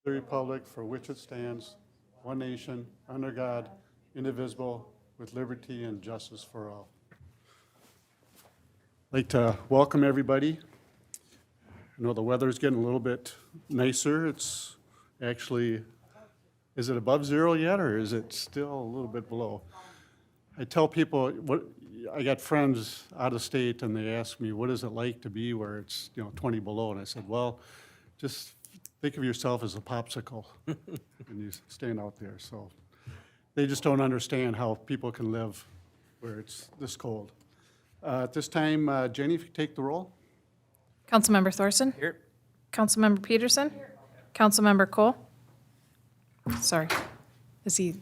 the republic for which it stands, one nation, under God, indivisible, with liberty and justice for all. I'd like to welcome everybody. I know the weather's getting a little bit nicer. It's actually, is it above zero yet, or is it still a little bit below? I tell people, I got friends out of state, and they ask me, what is it like to be where it's 20 below? And I said, well, just think of yourself as a popsicle, and you stand out there. So they just don't understand how people can live where it's this cold. At this time, Jenny, if you take the roll. Councilmember Thorson? Here. Councilmember Peterson? Councilmember Cole? Sorry. Is he?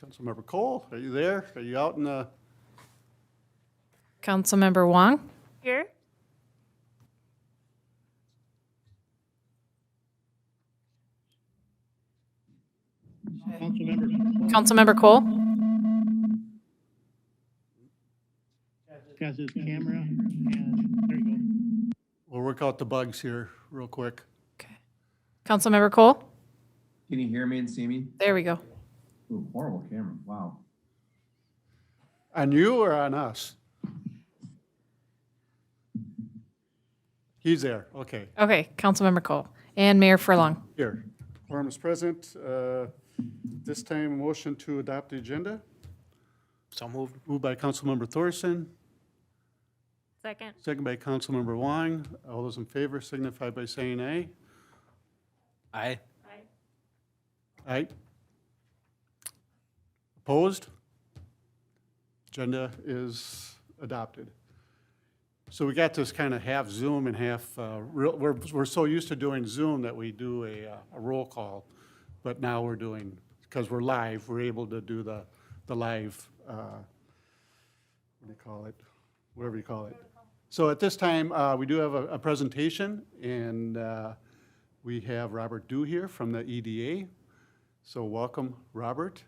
Councilmember Cole, are you there? Are you out in the? Councilmember Wong? Here. Councilmember Cole? Has his camera, and there you go. We'll work out the bugs here real quick. Okay. Councilmember Cole? Can you hear me and see me? There we go. Ooh, horrible camera, wow. On you or on us? He's there, okay. Okay, Councilmember Cole. And Mayor Furlong. Here, quorum is present. This time, motion to adopt the agenda. So moved. Moved by Councilmember Thorson, Second. second by Councilmember Wong. All those in favor signify by saying aye. Aye. Aye. Opposed? Agenda is adopted. So we got this kind of half Zoom and half, we're so used to doing Zoom that we do a roll call, but now we're doing, because we're live, we're able to do the live, what do you call it? Whatever you call it. So at this time, we do have a presentation, and we have Robert Dew here from the EDA. So welcome, Robert.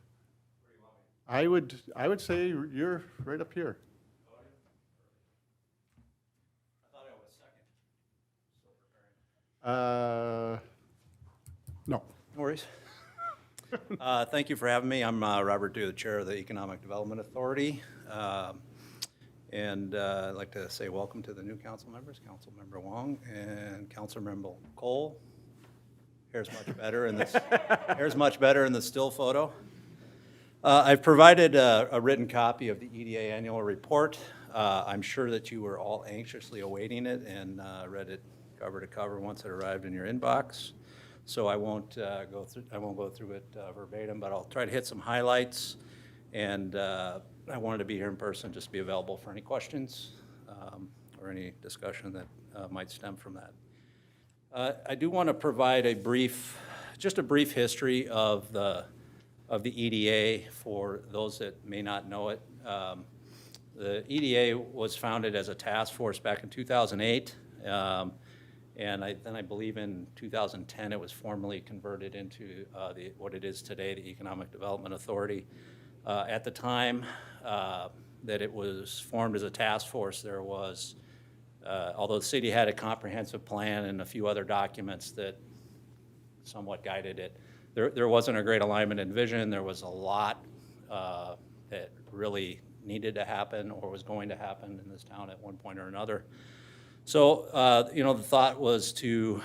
I would say you're right up here. No. No worries. Thank you for having me. I'm Robert Dew, the Chair of the Economic Development Authority. And I'd like to say welcome to the new council members, Councilmember Wong and Councilmember Cole. Hair's much better in this. Hair's much better in the still photo. I've provided a written copy of the EDA annual report. I'm sure that you were all anxiously awaiting it and read it cover to cover once it arrived in your inbox. So I won't go through it verbatim, but I'll try to hit some highlights. And I wanted to be here in person, just be available for any questions or any discussion that might stem from that. I do want to provide just a brief history of the EDA for those that may not know it. The EDA was founded as a task force back in 2008. And I believe in 2010 it was formally converted into what it is today, the Economic Development Authority. At the time that it was formed as a task force, there was, although the city had a comprehensive plan and a few other documents that somewhat guided it, there wasn't a great alignment in vision. There was a lot that really needed to happen or was going to happen in this town at one point or another. So, the thought was to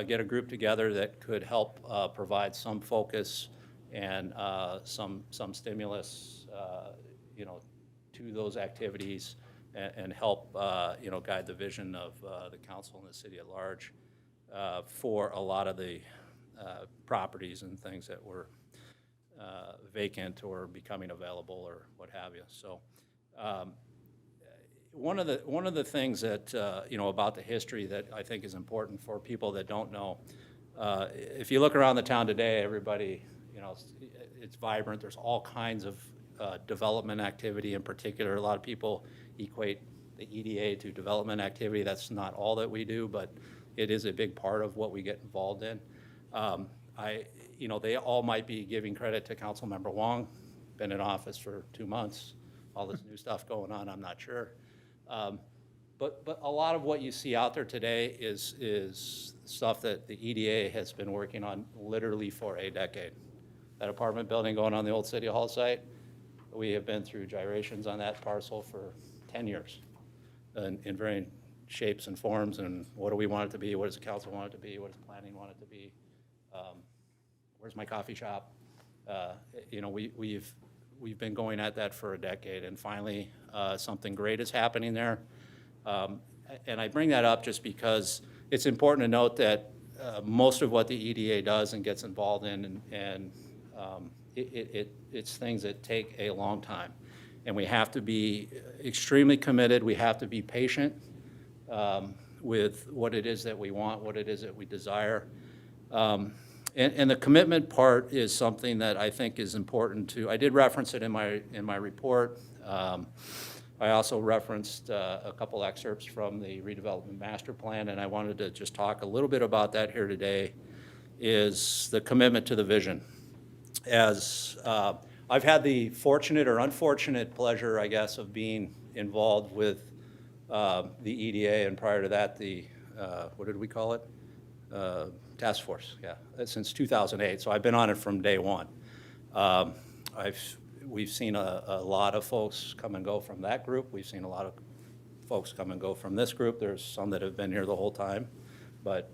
get a group together that could help provide some focus and some stimulus, to those activities and help, guide the vision of the council and the city at large for a lot of the properties and things that were vacant or becoming available or what have you. So. One of the things that about the history that I think is important for people that don't know, if you look around the town today, everybody, it's vibrant. There's all kinds of development activity. In particular, a lot of people equate the EDA to development activity. That's not all that we do, but it is a big part of what we get involved in. They all might be giving credit to Councilmember Wong, been in office for 2 months. All this new stuff going on, I'm not sure. But a lot of what you see out there today is stuff that the EDA has been working on literally for a decade. That apartment building going on the old City Hall site, we have been through gyrations on that parcel for 10 years in varying shapes and forms, and what do we want it to be, what does the council want it to be, what does planning want it to be, where's my coffee shop? You know, we've been going at that for a decade, and finally something great is happening there. And I bring that up just because it's important to note that most of what the EDA does and gets involved in, it's things that take a long time. And we have to be extremely committed. We have to be patient with what it is that we want, what it is that we desire. And the commitment part is something that I think is important too. I did reference it in my report. I also referenced a couple excerpts from the redevelopment master plan, and I wanted to just talk a little bit about that here today, is the commitment to the vision. As I've had the fortunate or unfortunate pleasure, I guess, of being involved with the EDA, and prior to that, the, what did we call it? Task force, yeah, since 2008. So I've been on it from day one. We've seen a lot of folks come and go from that group. We've seen a lot of folks come and go from this group. There's some that have been here the whole time. But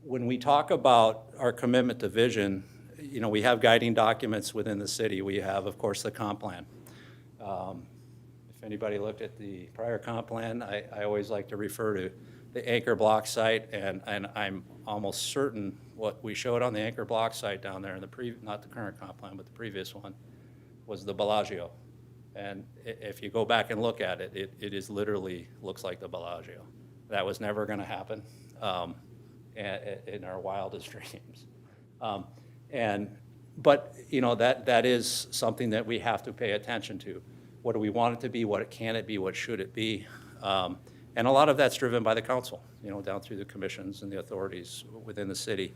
when we talk about our commitment to vision, you know, we have guiding documents within the city. We have, of course, the comp plan. If anybody looked at the prior comp plan, I always like to refer to the anchor block site, and I'm almost certain what we showed on the anchor block site down there in the not the current comp plan, but the previous one, was the Bellagio. And if you go back and look at it, it is literally looks like the Bellagio. That was never going to happen in our wildest dreams. But you know, that is something that we have to pay attention to. What do we want it to be? What can it be? What should it be? And a lot of that's driven by the council, you know, down through the commissions and the authorities within the city.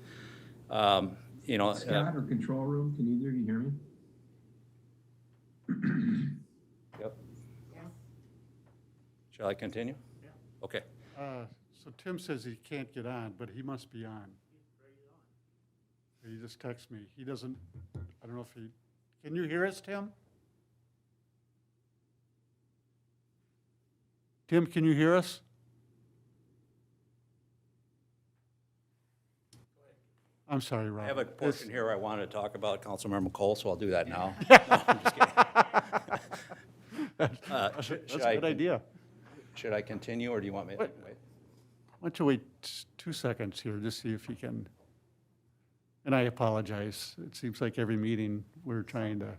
You know, Scott or control room, can either of you hear me? Yep. Shall I continue? Yeah. Okay. So Tim says he can't get on, but he must be on. He just texted me. He doesn't, I don't know if he, can you hear us, Tim? Tim, can you hear us? I'm sorry, Rob. I have a portion here I wanted to talk about Councilmember Cole, so I'll do that now. No, I'm just kidding. That's a good idea. Should I continue, or do you want me to wait? Why don't you wait 2 seconds here, just see if you can. And I apologize. It seems like every meeting we're dealing, I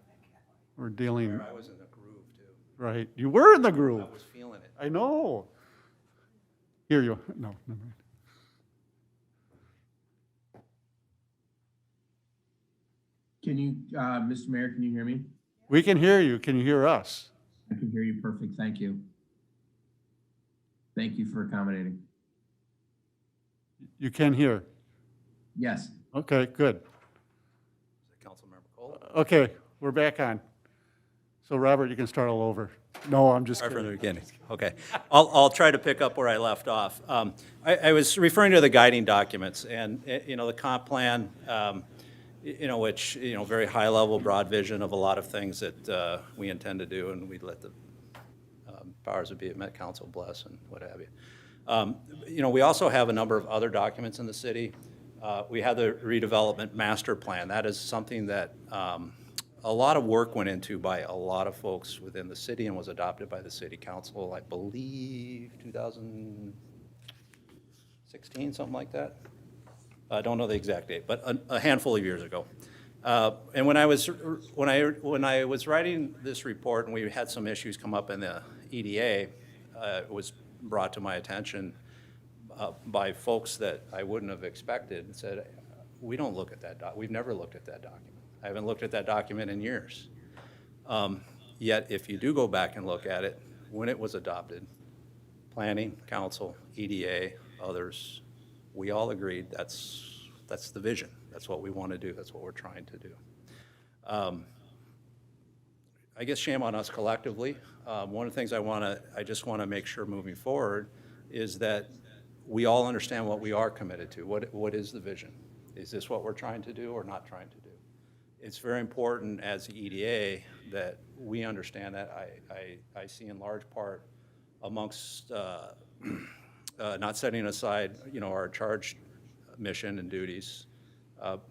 was in the groove, too. right. You were in the groove. I was feeling it. I know. Here you, no, never mind. Can you, Mr. Mayor, can you hear me? We can hear you. Can you hear us? I can hear you perfect. Thank you. Thank you for accommodating. You can hear. Yes. Is Okay, good. it Councilmember Cole? Okay, we're back on. So Robert, you can start all over. No, I'm just Start from the kidding. beginning. Okay. I'll try to pick up where I left off. I was referring to the guiding documents, and, you know, the comp plan, you know, which, you know, very high-level, broad vision of a lot of things that we intend to do, and we'd let the powers that be at Met Council bless and what have you. You know, we also have a number of other documents in the city. We have the redevelopment master plan. That is something that a lot of work went into by a lot of folks within the city and was adopted by the city council, I believe, 2016, something like that. I don't know the exact date, but a handful of years ago. And when I was writing this report, and we had some issues come up in the EDA, it was brought to my attention by folks that I wouldn't have expected, and said, we don't look at that we've never looked at that document. I haven't looked at that document in years. Yet, if you do go back and look at it, when it was adopted, planning, council, EDA, others, we all agreed that's the vision. That's what we want to do. That's what we're trying to do. I guess shame on us collectively. One of the things I just want to make sure moving forward is that we all understand what we are committed to. What is the vision? Is this what we're trying to do or not trying to do? It's very important as the EDA that we understand that. I see in large part amongst not setting aside, our charged mission and duties,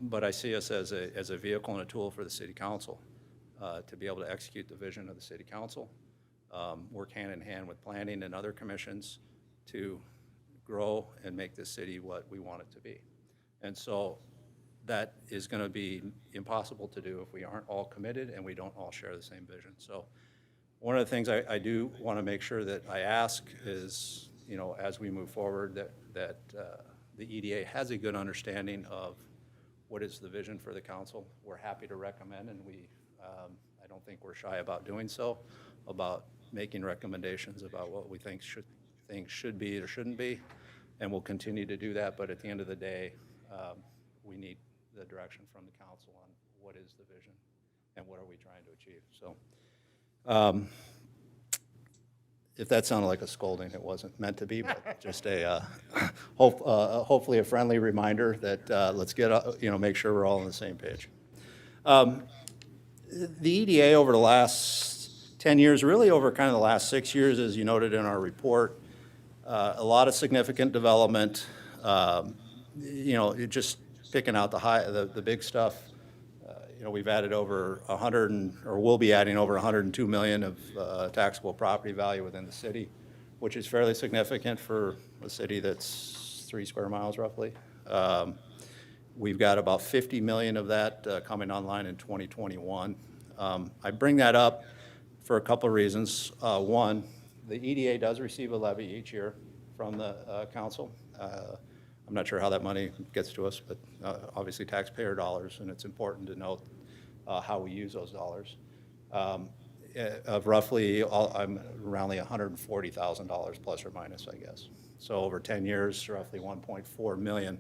but I see us as a vehicle and a tool for the city council to be able to execute the vision of the city council, work hand in hand with planning and other commissions to grow and make this city what we want it to be. And so that is going to be impossible to do if we aren't all committed and we don't all share the same vision. So one of the things I do want to make sure that I ask is, as we move forward, that the EDA has a good understanding of what is the vision for the council. We're happy to recommend, and I don't think we're shy about doing so, about making recommendations about what we think should be or shouldn't be, and we'll continue to do that. But at the end of the day, we need the direction from the council on what is the vision and what are we trying to achieve. So if that sounded like a scolding, it wasn't meant to be, but just hopefully a friendly reminder that let's make sure we're all on the same page. The EDA over the last 10 years, really over kind of the last 6 years, as you noted in our report, a lot of significant development, just picking out the big stuff. We've added over 100, or will be adding over 102 million of taxable property value within the city, which is fairly significant for a city that's 3 square miles roughly. We've got about 50 million of that coming online in 2021. I bring that up for a couple of reasons. One, the EDA does receive a levy each year from the council. I'm not sure how that money gets to us, but obviously taxpayer dollars, and it's important to note how we use those dollars. Of roughly, I'm around $140,000 plus or minus, I guess. So over 10 years, roughly 1.4 million.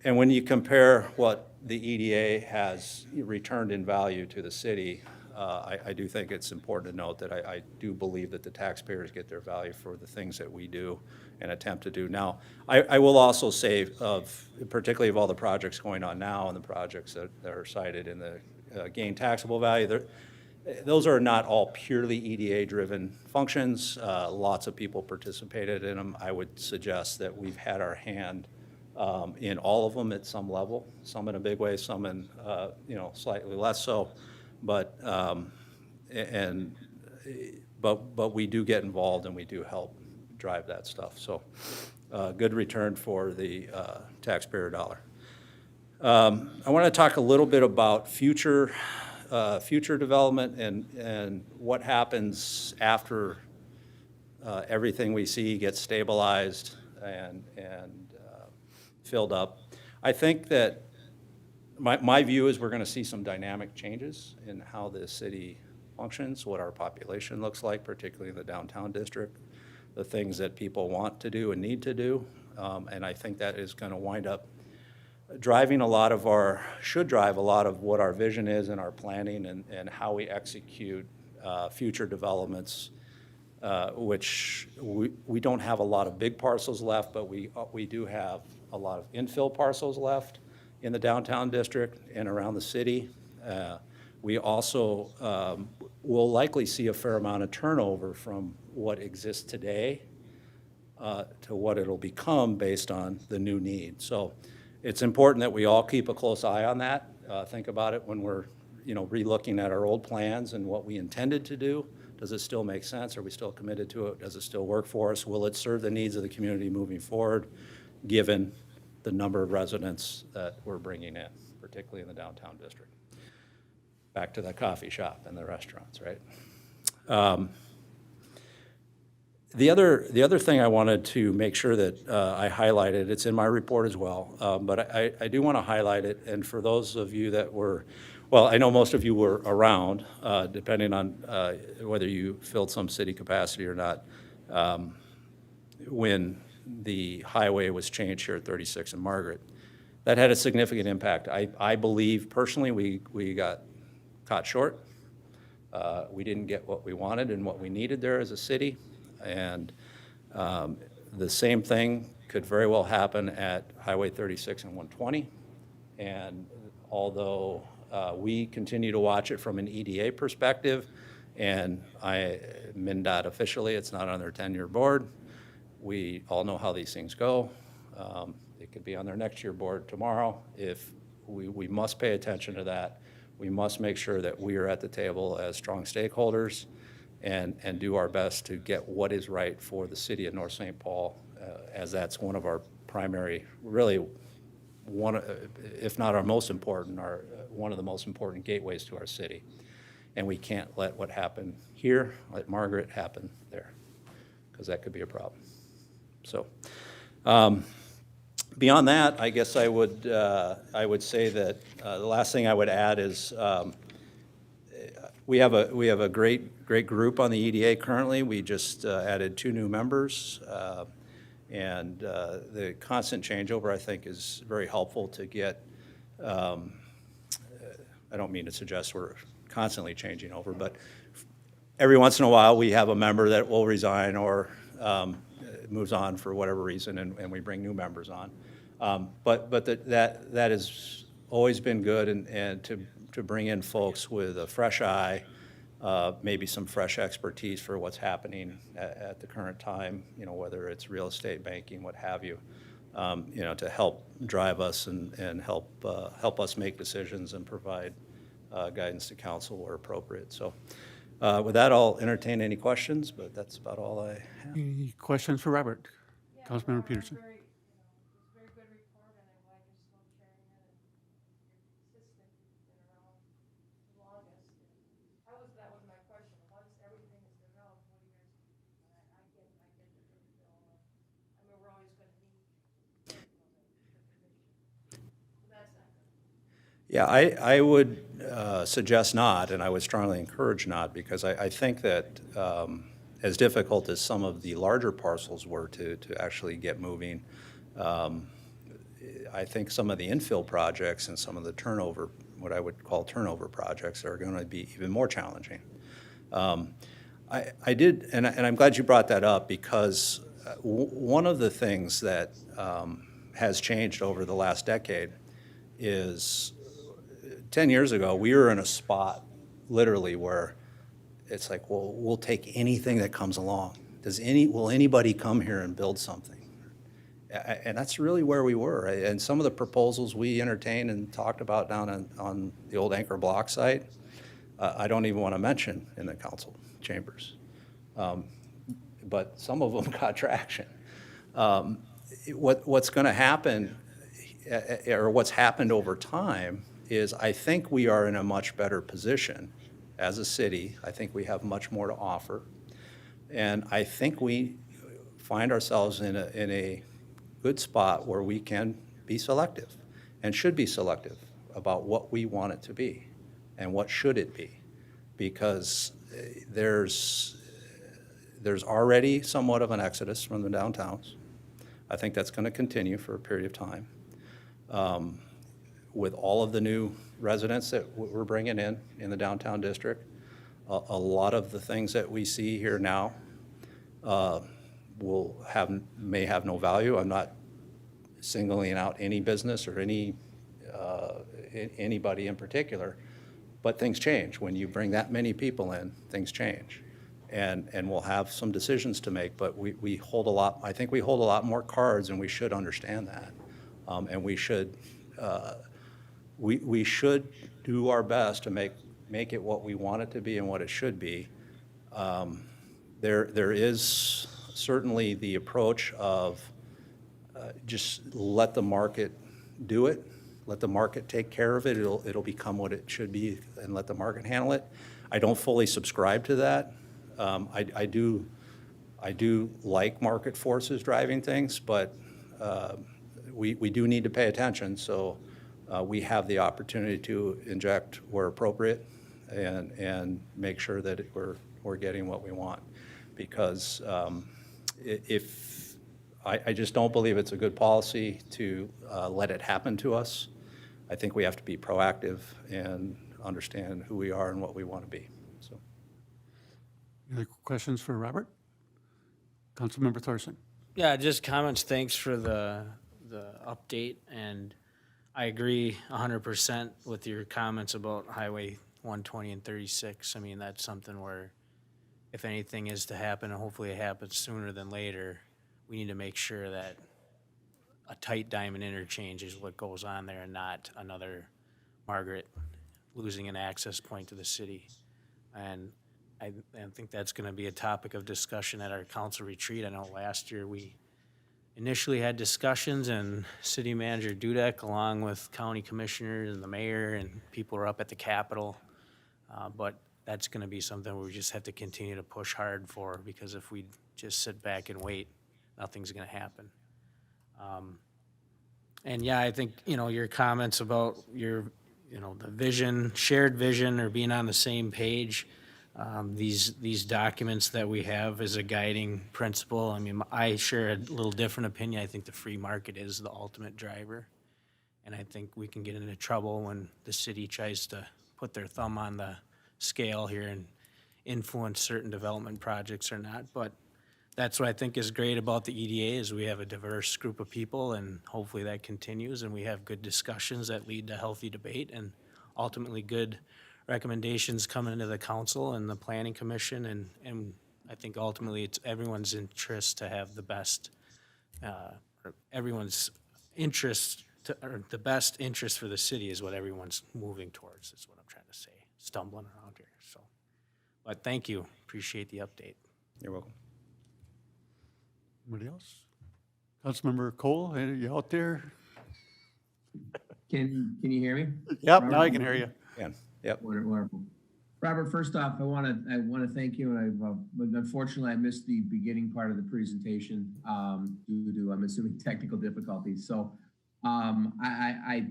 And when you compare what the EDA has returned in value to the city, I do think it's important to note that I do believe that the taxpayers get their value for the things that we do and attempt to do. Now, I will also say, particularly of all the projects going on now and the projects that are cited in the gain taxable value, those are not all purely EDA-driven functions. Lots of people participated in them. I would suggest that we've had our hand in all of them at some level, some in a big way, some in slightly less so. But we do get involved and we do help drive that stuff. So good return for the taxpayer dollar. I want to talk a little bit about future development and what happens after everything we see gets stabilized and filled up. I think that my view is we're going to see some dynamic changes in how the city functions, what our population looks like, particularly in the downtown district, the things that people want to do and need to do. And I think that is going to wind up should drive a lot of what our vision is in our planning and how we execute future developments, which we don't have a lot of big parcels left, but we do have a lot of infill parcels left in the downtown district and around the city. We also will likely see a fair amount of turnover from what exists today to what it'll become based on the new need. So it's important that we all keep a close eye on that. Think about it when we're re-looking at our old plans and what we intended to do. Does it still make sense? Are we still committed to it? Does it still work for us? Will it serve the needs of the community moving forward, given the number of residents that we're bringing in, particularly in the downtown district? Back to the coffee shop and the restaurants, right? The other thing I wanted to make sure that I highlighted, it's in my report as well, but I do want to highlight it, and for those of you that were, well, I know most of you were around, depending on whether you filled some city capacity or not, when the highway was changed here at 36 and Margaret. That had a significant impact. I believe personally we got caught short. We didn't get what we wanted and what we needed there as a city. And the same thing could very well happen at Highway 36 and 120. And although we continue to watch it from an EDA perspective, and MnDOT officially, it's not on their 10-year board. We all know how these things go. It could be on their next year board tomorrow. If we must pay attention to that. We must make sure that we are at the table as strong stakeholders and do our best to get what is right for the city of North St. Paul, as that's one of our primary, really one, if not our most important, one of the most important gateways to our city. And we can't let what happened here, let Margaret happen there, because that could be a problem. So beyond that, I guess I would say that the last thing I would add is we have a great group on the EDA currently. We just added 2 new members, and the constant changeover, I think, is very helpful to get. I don't mean to suggest we're constantly changing over, but every once in a while we have a member that will resign or moves on for whatever reason, and we bring new members on. But that has always been good, and to bring in folks with a fresh eye, maybe some fresh expertise for what's happening at the current time, whether it's real estate, banking, what have you, to help drive us and help us make decisions and provide guidance to council where appropriate. So with that, I'll entertain any questions, but that's about all I have. Any questions for Robert? Councilmember Peterson. Yeah, I would suggest not, and I would strongly encourage not, because I think that as difficult as some of the larger parcels were to actually get moving, I think some of the infill projects and some of the turnover, what I would call turnover projects, are going to be even more challenging. I did, and I'm glad you brought that up, because one of the things that has changed over the last decade is 10 years ago, we were in a spot literally where it's like, well, we'll take anything that comes along. Will anybody come here and build something? And that's really where we were. And some of the proposals we entertained and talked about down on the old Anchor Block site, I don't even want to mention in the council chambers. But some of them got traction. What's going to happen, or what's happened over time, is I think we are in a much better position as a city. I think we have much more to offer. And I think we find ourselves in a good spot where we can be selective and should be selective about what we want it to be and what should it be. Because there's already somewhat of an exodus from the downtowns. I think that's going to continue for a period of time. With all of the new residents that we're bringing in the downtown district, a lot of the things that we see here now may have no value. I'm not singling out any business or anybody in particular, but things change. When you bring that many people in, things change. And we'll have some decisions to make, but we hold a lot, I think we hold a lot more cards, and we should understand that. And we should do our best to make it what we want it to be and what it should be. There is certainly the approach of just let the market do it, let the market take care of it. It'll become what it should be, and let the market handle it. I don't fully subscribe to that. I do like market forces driving things, but we do need to pay attention. So we have the opportunity to inject where appropriate and make sure that we're getting what we want. Because I just don't believe it's a good policy to let it happen to us. I think we have to be proactive and understand who we are and what we want to be. So. Any other questions for Robert? Councilmember Thorson. Yeah, just comments. Thanks for the update, and I agree 100% with your comments about Highway 120 and 36. I mean, that's something where if anything is to happen, and hopefully it happens sooner than later, we need to make sure that a tight diamond interchange is what goes on there and not another Margaret losing an access point to the city. And I think that's going to be a topic of discussion at our council retreat. I know last year we initially had discussions, and City Manager Dudek, along with county commissioners and the mayor, and people were up at the Capitol. But that's going to be something we just have to continue to push hard for, because if we just sit back and wait, nothing's going to happen. And yeah, I think, your comments about the vision, shared vision, or being on the same page, these documents that we have as a guiding principle. I mean, I share a little different opinion. I think the free market is the ultimate driver. And I think we can get into trouble when the city tries to put their thumb on the scale here and influence certain development projects or not. But that's what I think is great about the EDA, is we have a diverse group of people, and hopefully that continues, and we have good discussions that lead to healthy debate and ultimately good recommendations coming into the council and the planning commission, and I think ultimately it's everyone's interest to have the best, or everyone's interest to, or the best interest for the city is what everyone's moving towards, is what I'm trying to say, stumbling around here, so. But thank you, appreciate the update. You're welcome. Anybody else? Councilmember Cole, are you out there? Can you hear me? Yep, now I can hear you. Yep. Wonderful. Robert, first off, I want to thank you, and unfortunately I missed the beginning part of the presentation due to, I'm assuming, technical difficulties. So I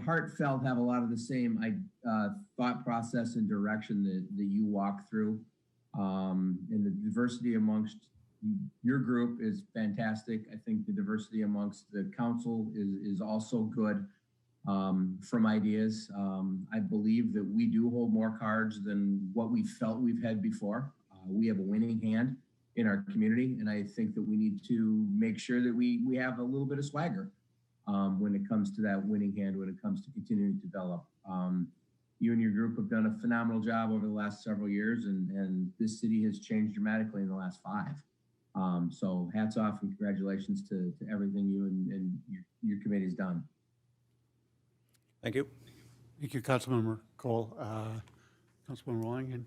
heartfelt have a lot of the same thought process and direction that you walk through, and the diversity amongst your group is fantastic. I think the diversity amongst the council is also good. From ideas. I believe that we do hold more cards than what we felt we've had before. We have a winning hand in our community, and I think that we need to make sure that we have a little bit of swagger when it comes to that winning hand, when it comes to continuing to develop. You and your group have done a phenomenal job over the last several years, and this city has changed dramatically in the last 5. So hats off and congratulations to everything you and your committee's done. Thank you. Thank you, Councilmember Cole. Councilmember Wong.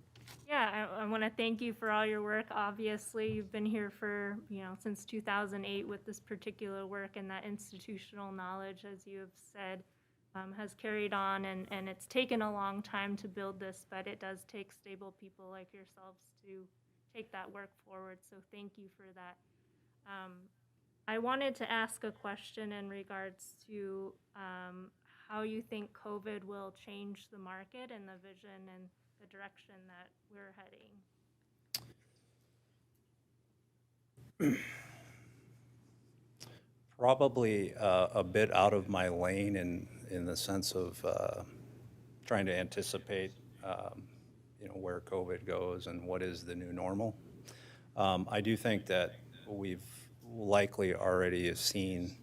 Yeah, I want to thank you for all your work. Obviously, you've been here for, since 2008 with this particular work, and that institutional knowledge, as you have said, has carried on, and it's taken a long time to build this, but it does take stable people like yourselves to take that work forward, so thank you for that. I wanted to ask a question in regards to how you think COVID will change the market and the vision and the direction that we're heading. Probably a bit out of my lane in the sense of trying to anticipate, where COVID goes and what is the new normal. I do think that we've likely already seen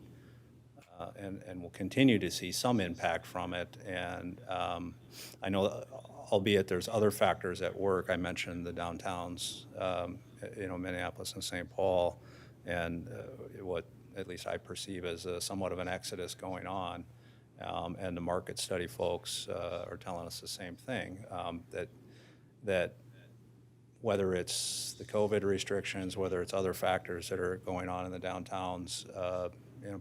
and will continue to see some impact from it. And I know, albeit there's other factors at work. I mentioned the downtowns, Minneapolis and St. Paul, and what at least I perceive as somewhat of an exodus going on. And the market study folks are telling us the same thing, that whether it's the COVID restrictions, whether it's other factors that are going on in the downtowns,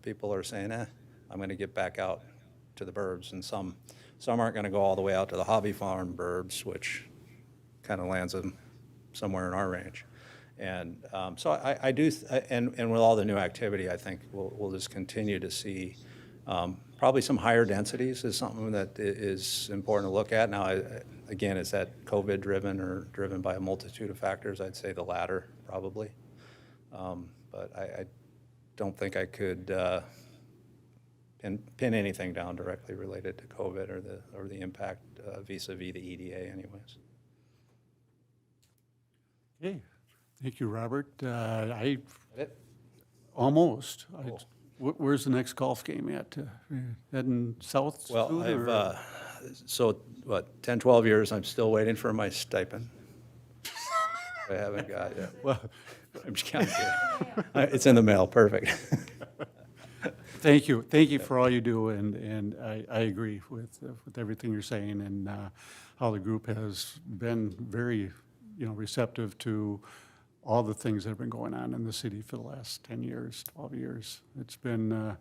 people are saying, I'm going to get back out to the burbs, and some aren't going to go all the way out to the hobby farm burbs, which kind of lands them somewhere in our range. And so I do, and with all the new activity, I think we'll just continue to see probably some higher densities is something that is important to look at. Now, again, is that COVID driven or driven by a multitude of factors? I'd say the latter, probably. But I don't think I could pin anything down directly related to COVID or the impact vis-a-vis the EDA anyways. Okay, thank you, Robert. I, It? almost. Cool. Where's the next golf game at? Heading south Well, soon, I've, or- so, what, 10, 12 years, I'm still waiting for my stipend. I haven't got it yet. Well, I'm just kidding. It's in the mail, perfect. thank you for all you do, and I agree with everything you're saying, and how the group has been very, receptive to all the things that have been going on in the city for the last 10 years, 12 years. It's been a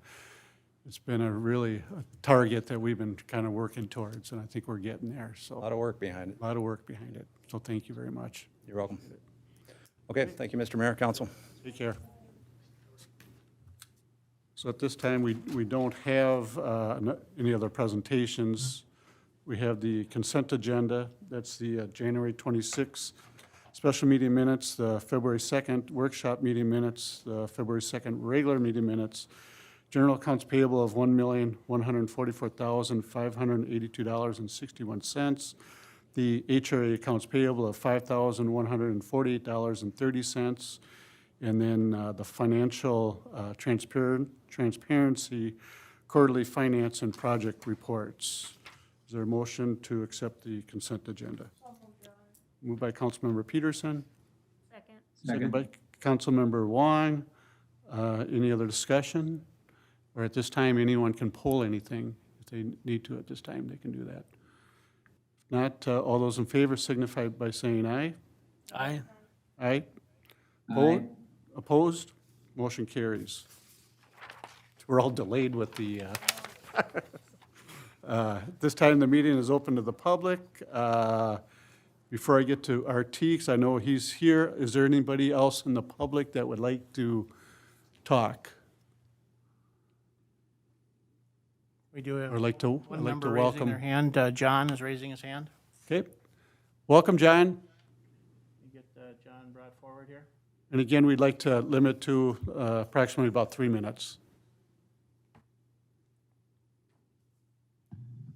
really a target that we've been kind of working towards, and I think we're getting there, A so lot of work behind it. a lot of work behind it. So thank you very much. You're welcome. Okay, thank you, Mr. Mayor, Council. Take care. So at this time, we don't have any other presentations. We have the consent agenda. That's the January 26th special meeting minutes, the February 2nd workshop meeting minutes, the February 2nd regular meeting minutes, general accounts payable of $1,144,582.61, the HRA accounts payable of $5,148.30, and then the financial transparency quarterly finance and project reports. Is there a motion to accept the consent agenda? Moved by Councilmember Peterson, Second. seconded by Councilmember Wong. Any other discussion? Or at this time, anyone can pull anything. If they need to at this time, they can do that. If not, all those in favor signify by saying aye. Aye. Aye? Aye. Opposed? Motion carries. We're all delayed with the, this time the meeting is open to the public. Before I get to RT, because I know he's here, is there anybody else in the public that would like to talk? We do have Or like to, one I'd like member to raising their welcome? hand. John is raising his hand. Okay. Welcome, John. You get John brought forward here. And again, we'd like to limit to approximately about 3 minutes.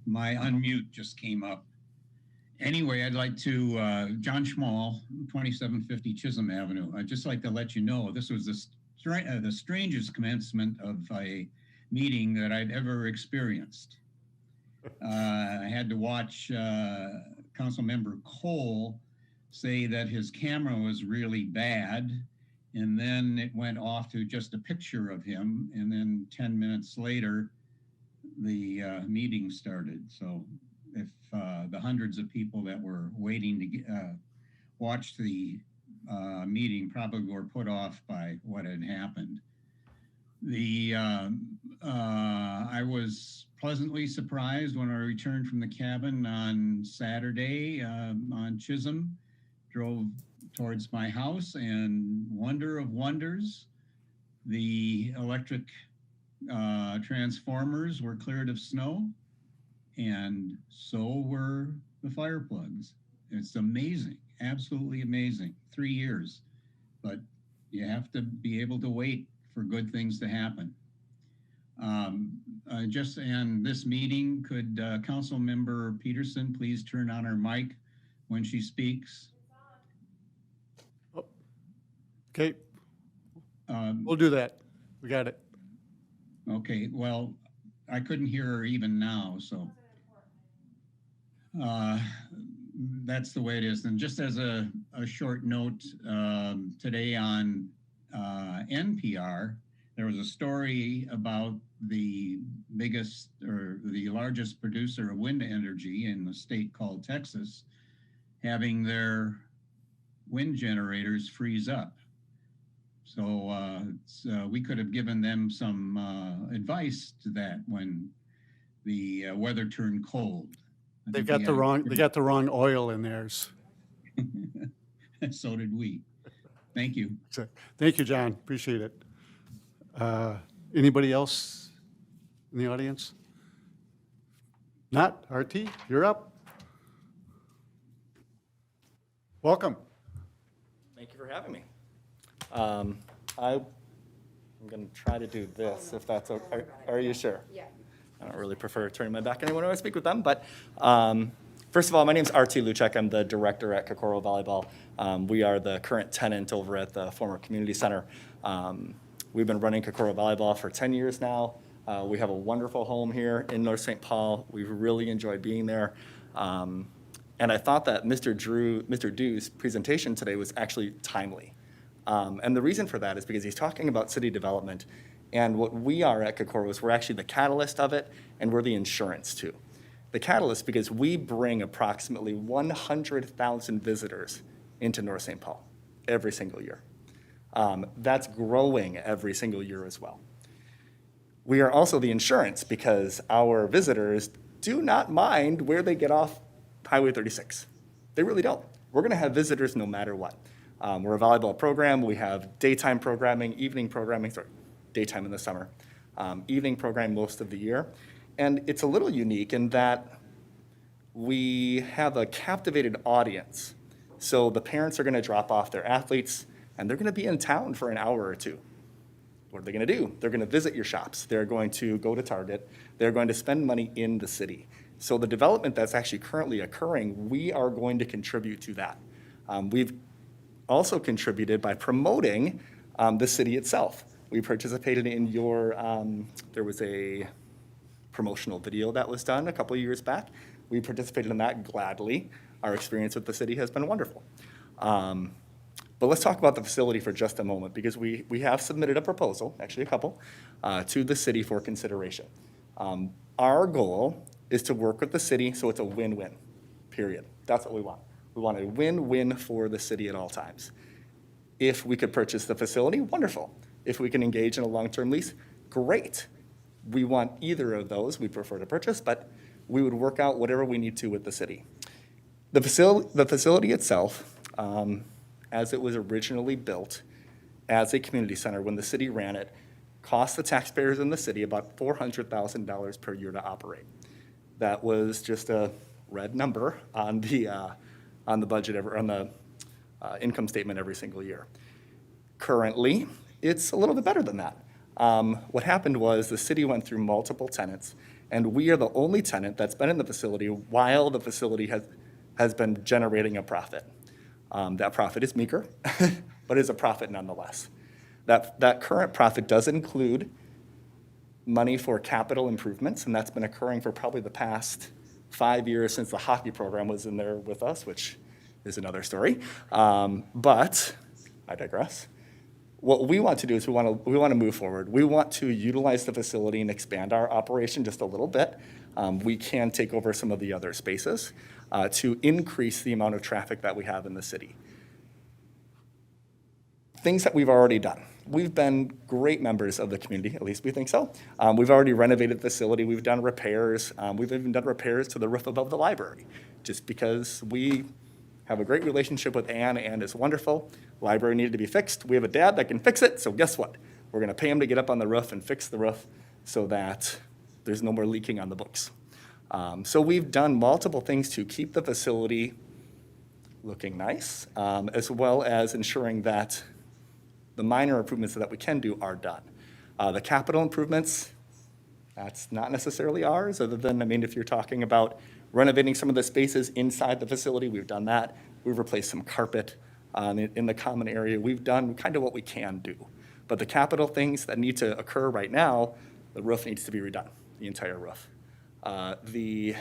My unmute just came up. Anyway, I'd like to, John Schmall, 2750 Chisholm Avenue. I'd just like to let you know, this was the strangest commencement of a meeting that I've ever experienced. I had to watch Councilmember Cole say that his camera was really bad, and then it went off to just a picture of him, and then 10 minutes later, the meeting started. So if the hundreds of people that were waiting to watch the meeting probably were put off by what had happened. I was pleasantly surprised when I returned from the cabin on Saturday on Chisholm, drove towards my house, and wonder of wonders, the electric transformers were cleared of snow, and so were the fire plugs. It's amazing, absolutely amazing. 3 years, but you have to be able to wait for good things to happen. Just and this meeting, could Council Member Peterson please turn on her mic when she speaks? Okay, we'll do that. We got it. Okay, well, I couldn't hear her even now, so. That's the way it is. And just as a short note, today on NPR, there was a story about the biggest or the largest producer of wind energy in the state called Texas, having their wind generators freeze up. So we could have given them some advice to that when the weather turned cold. They got the wrong oil in theirs. So did we. Thank you. So, thank you, John. Appreciate it. Anybody else in the audience? Not? RT, you're up. Welcome. Thank you for having me. I'm going to try to do this, if that's okay. Are you sure? Yeah. I don't really prefer turning my back on anyone when I speak with them, but First of all, my name's R.T. Luchek. I'm the director at Kokoro Volleyball. We are the current tenant over at the former community center. We've been running Kokoro Volleyball for 10 years now. We have a wonderful home here in North St. Paul. We've really enjoyed being there. And I thought that Mr. Dew's presentation today was actually timely. And the reason for that is because he's talking about city development. And what we are at Kokoro is we're actually the catalyst of it, and we're the insurance too. The catalyst because we bring approximately 100,000 visitors into North St. Paul every single year. That's growing every single year as well. We are also the insurance because our visitors do not mind where they get off Highway 36. They really don't. We're going to have visitors no matter what. We're a volleyball program. We have daytime programming, daytime in the summer, evening program most of the year. And it's a little unique in that we have a captivated audience. So the parents are going to drop off their athletes, and they're going to be in town for an hour or two. What are they going to do? They're going to visit your shops. They're going to go to Target. They're going to spend money in the city. So the development that's actually currently occurring, we are going to contribute to that. We've also contributed by promoting the city itself. We participated in there was a promotional video that was done a couple of years back. We participated in that gladly. Our experience with the city has been wonderful. But let's talk about the facility for just a moment because we have submitted a proposal, actually a couple, to the city for consideration. Our goal is to work with the city so it's a win-win, period. That's what we want. We want a win-win for the city at all times. If we could purchase the facility, wonderful. If we can engage in a long-term lease, great. We want either of those. We prefer to purchase, but we would work out whatever we need to with the city. The facility itself, as it was originally built as a community center when the city ran it, cost the taxpayers in the city about $400,000 per year to operate. That was just a red number on the budget, on the income statement every single year. Currently, it's a little bit better than that. What happened was the city went through multiple tenants, and we are the only tenant that's been in the facility while the facility has been generating a profit. That profit is meager, but is a profit nonetheless. That current profit does include money for capital improvements, and that's been occurring for probably the past 5 years since the hockey program was in there with us, which is another story. But I digress. What we want to do is we want to move forward. We want to utilize the facility and expand our operation just a little bit. We can take over some of the other spaces to increase the amount of traffic that we have in the city. Things that we've already done. We've been great members of the community, at least we think so. We've already renovated the facility. We've done repairs. We've even done repairs to the roof above the library, just because we have a great relationship with Ann. Ann is wonderful. Library needed to be fixed. We have a dad that can fix it, so guess what? We're going to pay him to get up on the roof and fix the roof so that there's no more leaking on the books. So we've done multiple things to keep the facility looking nice, as well as ensuring that the minor improvements that we can do are done. The capital improvements, that's not necessarily ours, other than, if you're talking about renovating some of the spaces inside the facility, we've done that. We've replaced some carpet in the common area. We've done kind of what we can do. But the capital things that need to occur right now, the roof needs to be redone, the entire roof. The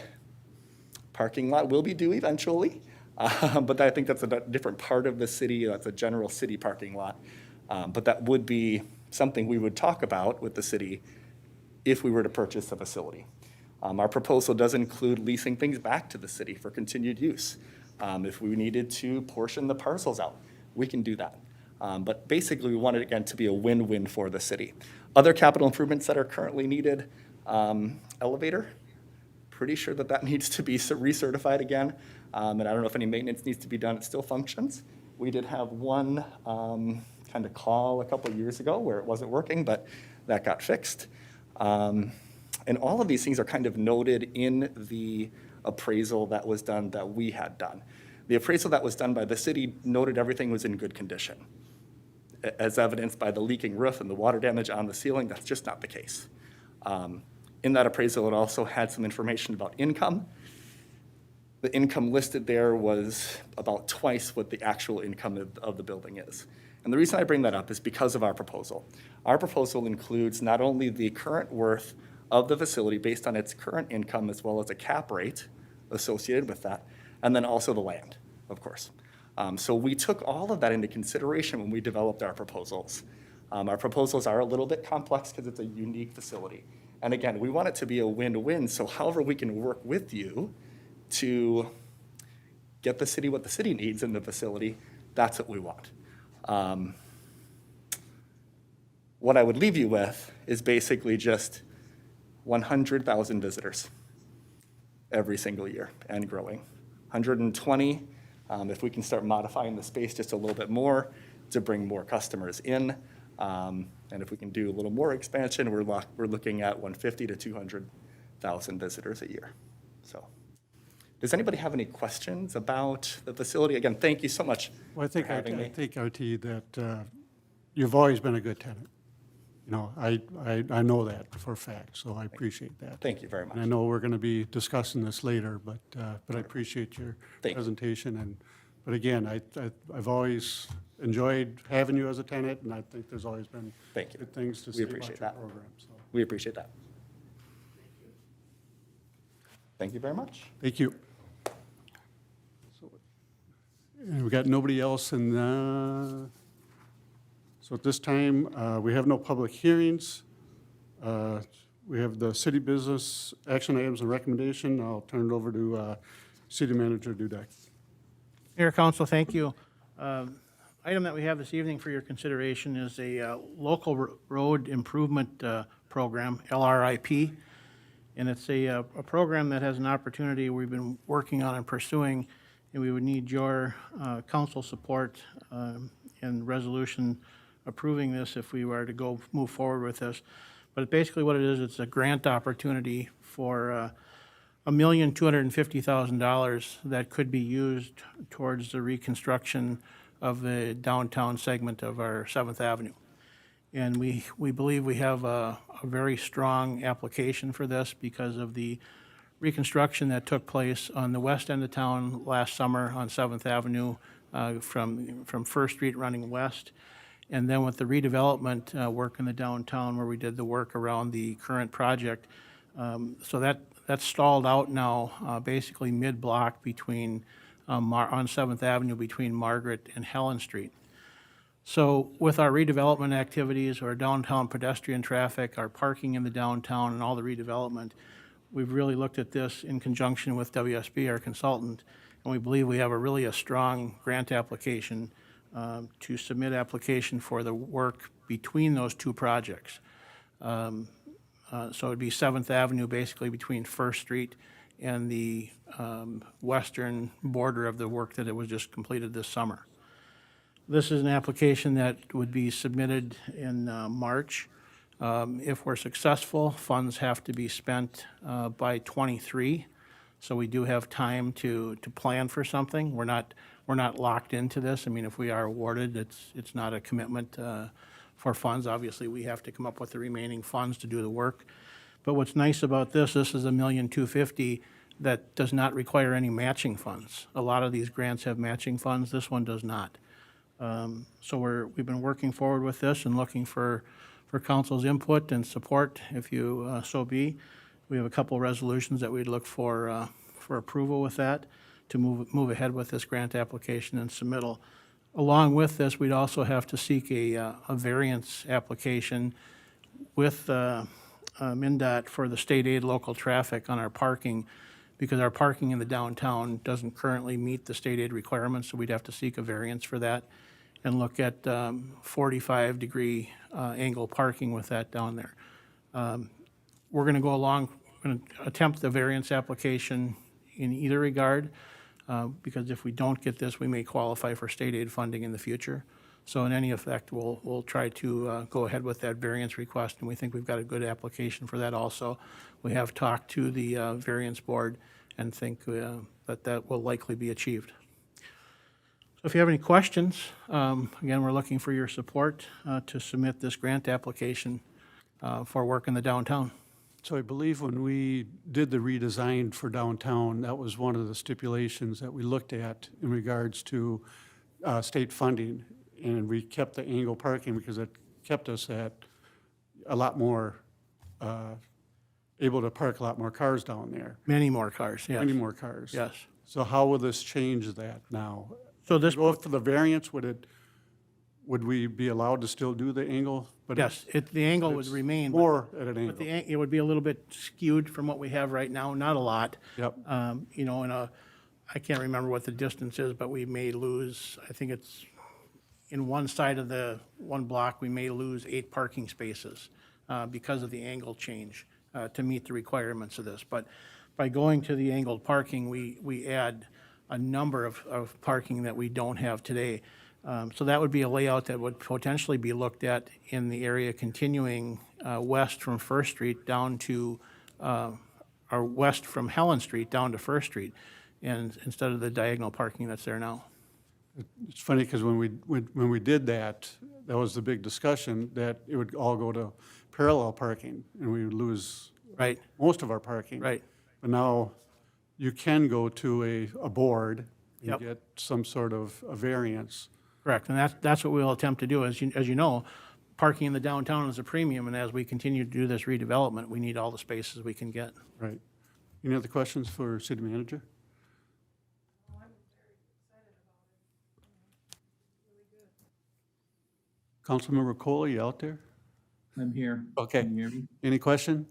parking lot will be due eventually, but I think that's a different part of the city. That's a general city parking lot. But that would be something we would talk about with the city if we were to purchase the facility. Our proposal does include leasing things back to the city for continued use. If we needed to portion the parcels out, we can do that. But basically, we want it, again, to be a win-win for the city. Other capital improvements that are currently needed, elevator, pretty sure that needs to be recertified again. And I don't know if any maintenance needs to be done. It still functions. We did have one kind of call a couple of years ago where it wasn't working, but that got fixed. And all of these things are kind of noted in the appraisal that was done that we had done. The appraisal that was done by the city noted everything was in good condition. As evidenced by the leaking roof and the water damage on the ceiling, that's just not the case. In that appraisal, it also had some information about income. the income listed there was about twice what the actual income of the building is. And the reason I bring that up is because of our proposal. Our proposal includes not only the current worth of the facility based on its current income as well as a cap rate associated with that, and then also the land, of course. So we took all of that into consideration when we developed our proposals. Our proposals are a little bit complex because it's a unique facility. And again, we want it to be a win-win, so however we can work with you to get the city what the city needs in the facility, that's what we want. What I would leave you with is basically just 100,000 visitors every single year and growing. 120, if we can start modifying the space just a little bit more to bring more customers in. And if we can do a little more expansion, we're looking at 150 to 200,000 visitors a year. So, does anybody have any questions about the facility? Again, thank you so much Well, I think, for having me. I think, RT, that you've always been a good tenant. You know, I know that for a fact, so I appreciate that. Thank you very And I much. know we're going to be discussing this later, but I appreciate your Thank you. presentation. But again, I've always enjoyed having you as a tenant, and I think there's always been Thank you. good things to We say about appreciate your that. program. So, We appreciate that. Thank you very much. thank you. And we got nobody else in the, so at this time, we have no public hearings. We have the city business action items and recommendation. I'll turn it over to City Manager Dudek. Mayor, Council, thank you. Item that we have this evening for your consideration is a local road improvement program, LRIP. And it's a program that has an opportunity we've been working on and pursuing, and we would need your council support and resolution approving this if we were to move forward with this. But basically what it is, it's a grant opportunity for $1,250,000 that could be used towards the reconstruction of the downtown segment of our 7th Avenue. And we believe we have a very strong application for this because of the reconstruction that took place on the west end of town last summer on 7th Avenue from First Street running west. And then with the redevelopment work in the downtown where we did the work around the current project. So that's stalled out now, basically mid-block between, on 7th Avenue between Margaret and Helen Street. So with our redevelopment activities, our downtown pedestrian traffic, our parking in the downtown, and all the redevelopment, we've really looked at this in conjunction with WSB, our consultant, and we believe we have a strong grant application to submit application for the work between those two projects. So it'd be 7th Avenue, basically between First Street and the western border of the work that it was just completed this summer. This is an application that would be submitted in March. If we're successful, funds have to be spent by '23, so we do have time to plan for something. We're not locked into this. I mean, if we are awarded, it's not a commitment for funds. Obviously, we have to come up with the remaining funds to do the work. But what's nice about this is $1,250,000 that does not require any matching funds. A lot of these grants have matching funds. This one does not. So we've been working forward with this and looking for council's input and support if you so be. We have a couple resolutions that we'd look for approval with that to move ahead with this grant application and submittal. Along with this, we'd also have to seek a variance application with MnDOT for the state aid local traffic on our parking, because our parking in the downtown doesn't currently meet the state aid requirements, so we'd have to seek a variance for that and look at 45-degree angle parking with that down there. We're going to go along, going to attempt the variance application in either regard, because if we don't get this, we may qualify for state aid funding in the future. So in any effect, we'll try to go ahead with that variance request, and we think we've got a good application for that also. We have talked to the variance board and think that will likely be achieved. So if you have any questions, again, we're looking for your support to submit this grant application for work in the downtown. So I believe when we did the redesign for downtown, that was one of the stipulations that we looked at in regards to state funding. And we kept the angle parking because it kept us at a lot more, able to park a lot more cars down there. Many more cars, yes. Many more cars. Yes. So how will this change that now? So this, Go for the variance, would we be allowed to still do the angle? But yes, the angle would it's remain. but- more at an But angle. it would be a little bit skewed from what we have right now, not a lot. Yep. You know, I can't remember what the distance is, but we may lose, I think it's, in one side of the one block, we may lose 8 parking spaces because of the angle change to meet the requirements of this. But by going to the angled parking, we add a number of parking that we don't have today. So that would be a layout that would potentially be looked at in the area continuing west from First Street down to, or west from Helen Street down to First Street, and instead of the diagonal parking that's there now. It's funny because when we did that, that was the big discussion, that it would all go to parallel parking and we would lose Right, most of our parking. right. But now you can go to a board and Yep. get some sort of a variance. Correct, and that's what we'll attempt to do. As you know, parking in the downtown is a premium, and as we continue to do this redevelopment, we need all the spaces we can get. Right. Any other questions for city manager? Councilmember Cole, are you out there? I'm here. Okay. Can you hear me? Any question?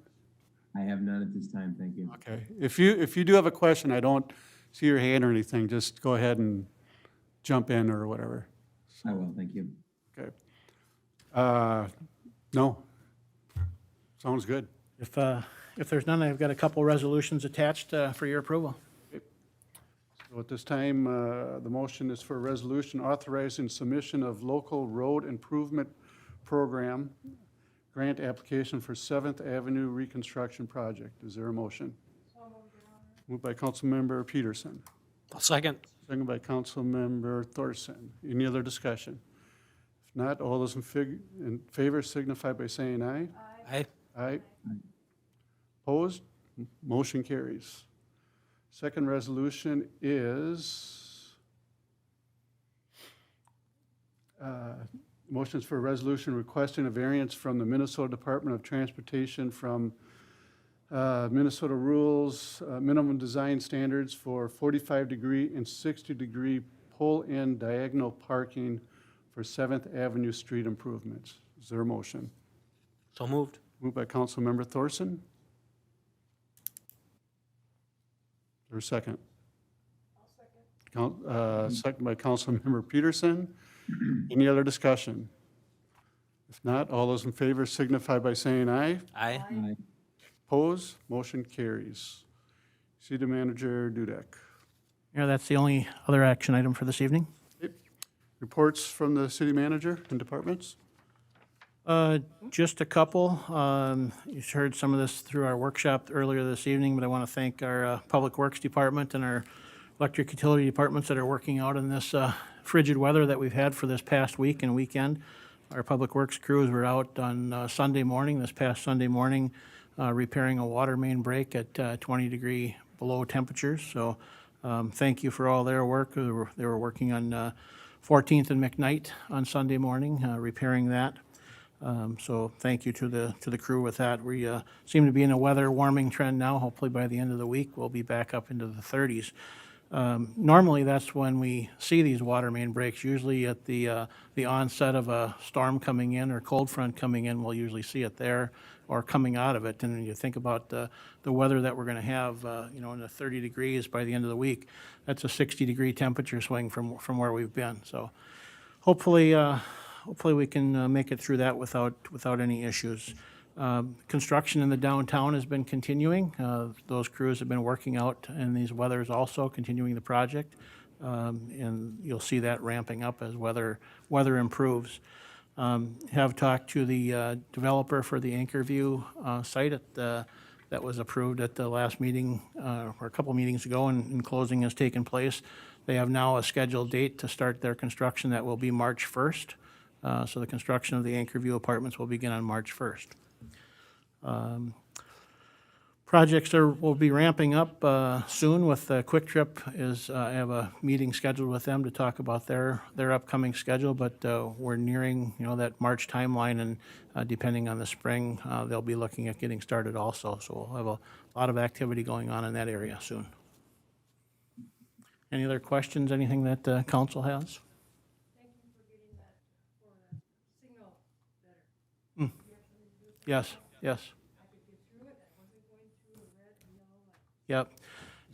I have none at this time, thank you. Okay. If you do have a question, I don't see your hand or anything, just go ahead and jump in or whatever. I will, thank you. Okay. No? Sounds good. If there's none, I've got a couple resolutions attached for your approval. So at this time, the motion is for a resolution authorizing submission of local road improvement program grant application for 7th Avenue reconstruction project. Is there a motion? Moved by Councilmember Peterson, I'll second. second by Councilmember Thorson. Any other discussion? If not, all those in favor signify by saying aye. Aye. Aye. Opposed? Motion carries. Second resolution is, motions for a resolution requesting a variance from the Minnesota Department of Transportation from Minnesota rules, minimum design standards for 45-degree and 60-degree pull-in diagonal parking for 7th Avenue street improvements. Is there a motion? So moved. Moved by Councilmember Thorson. Is there a second? I'll second. Second by Councilmember Peterson. Any other discussion? If not, all those in favor signify by saying aye. Aye. Aye. Opposed? Motion carries. City Manager Dudek. Yeah, that's the only other action item for this evening. Reports from the city manager and departments? Just a couple. You heard some of this through our workshop earlier this evening, but I want to thank our Public Works Department and our electric utility departments that are working out in this frigid weather that we've had for this past week and weekend. Our Public Works crews were out on Sunday morning, this past Sunday morning, repairing a water main break at 20-degree below temperatures. So thank you for all their work. They were working on 14th and McKnight on Sunday morning, repairing that. So thank you to the crew with that. We seem to be in a weather warming trend now. Hopefully by the end of the week, we'll be back up into the 30s. Normally, that's when we see these water main breaks, usually at the onset of a storm coming in or cold front coming in. We'll usually see it there or coming out of it. And when you think about the weather that we're going to have, in the 30 degrees by the end of the week, that's a 60-degree temperature swing from where we've been. So hopefully we can make it through that without any issues. Construction in the downtown has been continuing. Those crews have been working out in these weathers also, continuing the project. And you'll see that ramping up as weather improves. Have talked to the developer for the Anchorview site that was approved at the last meeting, or a couple meetings ago, and closing has taken place. They have now a scheduled date to start their construction that will be March 1st. So the construction of the Anchorview apartments will begin on March 1st. Projects will be ramping up soon with Quick Trip I have a meeting scheduled with them to talk about their upcoming schedule, but we're nearing, that March timeline, and depending on the spring, they'll be looking at getting started also. So we'll have a lot of activity going on in that area soon. Any other questions, anything that council has? Yes, yes. Yep.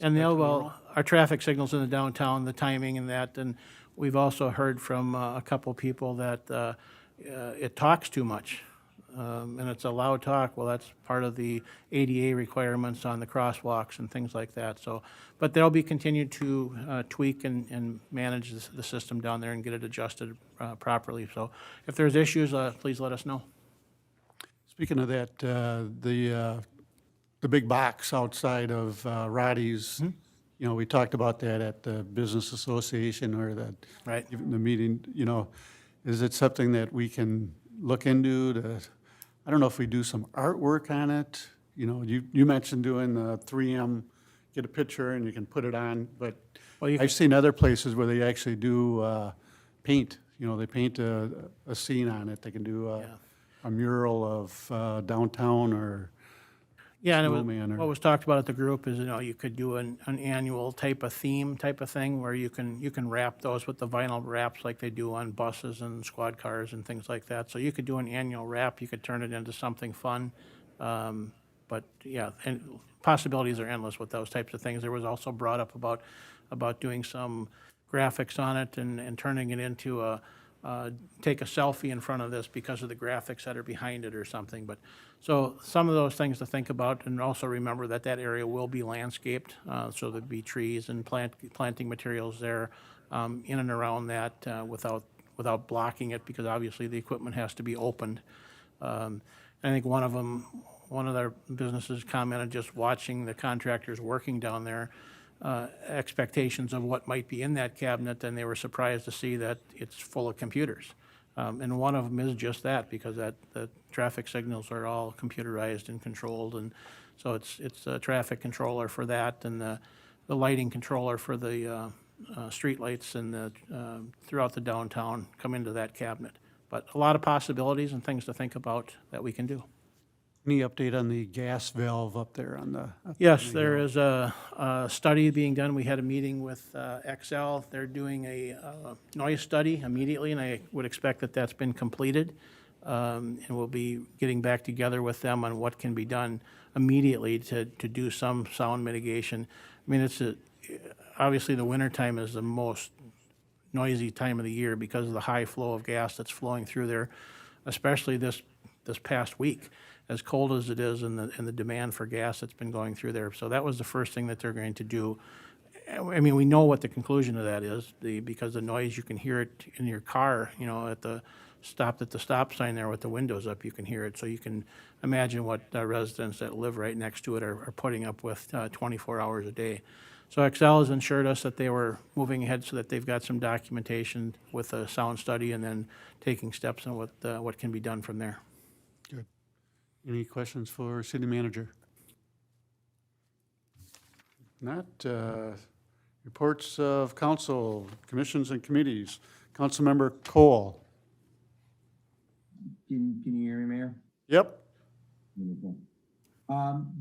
And our traffic signals in the downtown, the timing and that, and we've also heard from a couple people that it talks too much. And it's a loud talk. Well, that's part of the ADA requirements on the crosswalks and things like that. So, but they'll be continued to tweak and manage the system down there and get it adjusted properly. So if there's issues, please let us know. Speaking of that, the big box outside of Roddy's, we talked about that at the Business Association or Right. even the meeting, is it something that we can look into I don't know if we do some artwork on it? You mentioned doing the 3M, get a picture and you can put it on, but Well, you I've seen other places where they actually do paint, they paint a scene on it. They can do a mural of downtown or Yeah, and snowman what was talked about at the group is, you could do an annual type of theme type of thing where you can wrap those with the vinyl wraps like they do on buses and squad cars and things like that. So you could do an annual wrap, you could turn it into something fun. But yeah, and possibilities are endless with those types of things. There was also brought up about doing some graphics on it and turning it into take a selfie in front of this because of the graphics that are behind it or something. But so some of those things to think about, and also remember that area will be landscaped, so there'd be trees and planting materials there in and around that without blocking it, because obviously the equipment has to be opened. I think one of their businesses commented just watching the contractors working down there, expectations of what might be in that cabinet, and they were surprised to see that it's full of computers. And one of them is just that, because the traffic signals are all computerized and controlled, and so it's a traffic controller for that, and the lighting controller for the street lights and throughout the downtown come into that cabinet. But a lot of possibilities and things to think about that we can do. Any update on the gas valve up there on the? Yes, there is a study being done. We had a meeting with XL. They're doing a noise study immediately, and I would expect that that's been completed. And we'll be getting back together with them on what can be done immediately to do some sound mitigation. I mean, obviously the wintertime is the most noisy time of the year because of the high flow of gas that's flowing through there, especially this past week, as cold as it is, and the demand for gas that's been going through there. So that was the first thing that they're going to do. I mean, we know what the conclusion of that is, because the noise, you can hear it in your car, at the stop sign there with the windows up, you can hear it. So you can imagine what residents that live right next to it are putting up with 24 hours a day. So XL has assured us that they were moving ahead so that they've got some documentation with a sound study and then taking steps on what can be done from there. Good. Any questions for city manager? Not, reports of council, commissions and committees. Councilmember Cole. Can you hear me, Mayor? Yep. Wonderful.